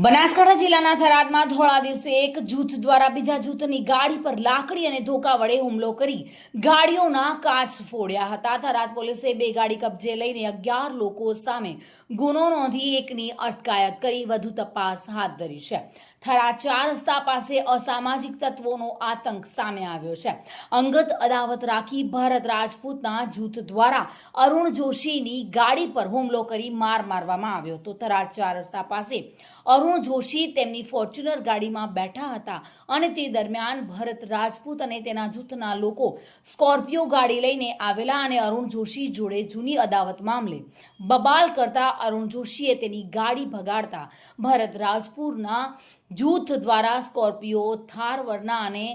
બનાસકાંઠા જિલ્લાના થરાદમાં ધોળા દિવસે એક જૂથ દ્વારા બીજા જૂથની ગાડી પર લાકડી અને ધોકા વડે હુમલો કરી ગાડીઓના કાચ ફોડ્યા હતા. થરાદ પોલીસે બે ગાડી કબજે લઈને 11 લોકો સામે ગુનો નોંધી એકની અટકાયત કરી વધુ તપાસ હાથ ધરી છે. થરાદ 4 રસ્તા પાસે અસામાજિક તત્વોનો આતંક સામે આવ્યો છે. અંગત અદાવત રાખી ભરત રાજપૂતના જૂથ દ્વારા અરુણ જોશીની ગાડી પર હુમલો કરી માર મારવામાં આવ્યો હતો. થરાદ 4 રસ્તા પાસે અરુણ જોશી તેમની ફોર્ચ્યુનર ગાડીમાં બેઠા હતા અને તે દરમિયાન ભરત રાજપૂત અને તેના જૂથના લોકો સ્કોર્પિયો ગાડી લઈને આવેલા અને અરુણ જોશી જોડે જૂની અદાવત મામલે બબાલ કરતા અરુણ જોશીએ તેની ગાડી ભગાડતા ભરત રાજપૂતના જૂથ દ્વારા સ્કોર્પિયો, થાર વરના અને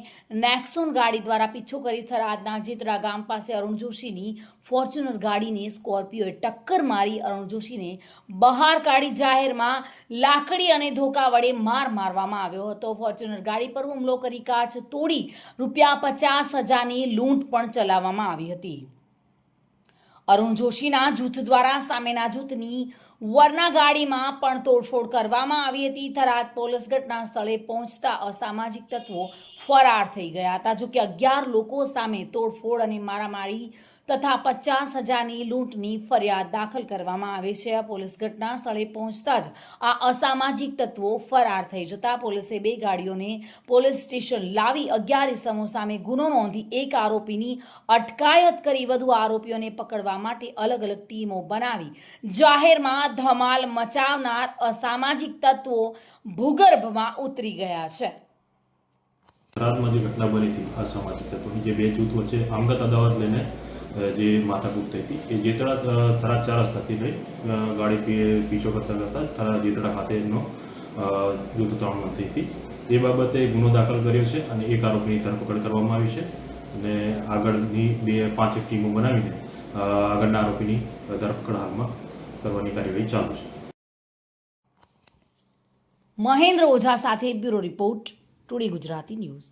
નેક્સોન ગાડી દ્વારા પીછો કરી થરાદના જેતરા ગામ પાસે અરુણ જોશીની ફોર્ચ્યુનર ગાડીને સ્કોર્પિયોએ ટક્કર મારી અરુણ જોશીને બહાર કાઢી જાહેરમાં લાકડી અને ધોકા વડે માર મારવામાં આવ્યો હતો. ફોર્ચ્યુનર ગાડી પર હુમલો કરી કાચ તોડી ₹50,000ની લૂંટ પણ ચલાવવામાં આવી હતી. અરુણ જોશીના જૂથ દ્વારા સામેના જૂથની વરના ગાડીમાં પણ તોડફોડ કરવામાં આવી હતી. થરાદ પોલીસ ઘટના સ્થળે પહોંચતા અસામાજિક તત્વો ફરાર થઈ ગયા હતા. જોકે 11 લોકો સામે તોડફોડ અને મારામારી તથા ₹50,000ની લૂંટની ફરિયાદ દાખલ કરવામાં આવી છે. પોલીસ ઘટના સ્થળે પહોંચતા જ આ અસામાજિક તત્વો ફરાર થઈ જતા પોલીસે બે ગાડીઓને પોલીસ સ્ટેશન લાવી 11 ઇસમો સામે ગુનો નોંધી એક આરોપીની અટકાયત કરી વધુ આરોપીઓને પકડવા માટે અલગ અલગ ટીમો બનાવી જાહેરમાં ધમાલ મચાવનાર અસામાજિક તત્વો ભૂગર્ભમાં ઉતરી ગયા છે. થરાદમાં જે ઘટના બની હતી અસામાજિક તત્વોની, જે બે જૂથ વચ્ચે અંગત અદાવત લઈને જે માથાકૂટ થઈ હતી, એ જેતડા થરાદ 4 રસ્તાથી લઈ ગાડી પીછો કરતા કરતા થરાદ જેતડા ખાતે એમનો જૂથ 3 થઈ હતી. એ બાબતે ગુનો દાખલ કર્યો છે અને એક આરોપીની ધરપકડ કરવામાં આવી છે અને આગળની 5 ટીમો બનાવીને આગળના આરોપીની ધરપકડ હાલમાં કરવાની કાર્યવાહી ચાલુ છે. મહેન્દ્ર ઓઝા સાથે bureau report, today Gujarati news.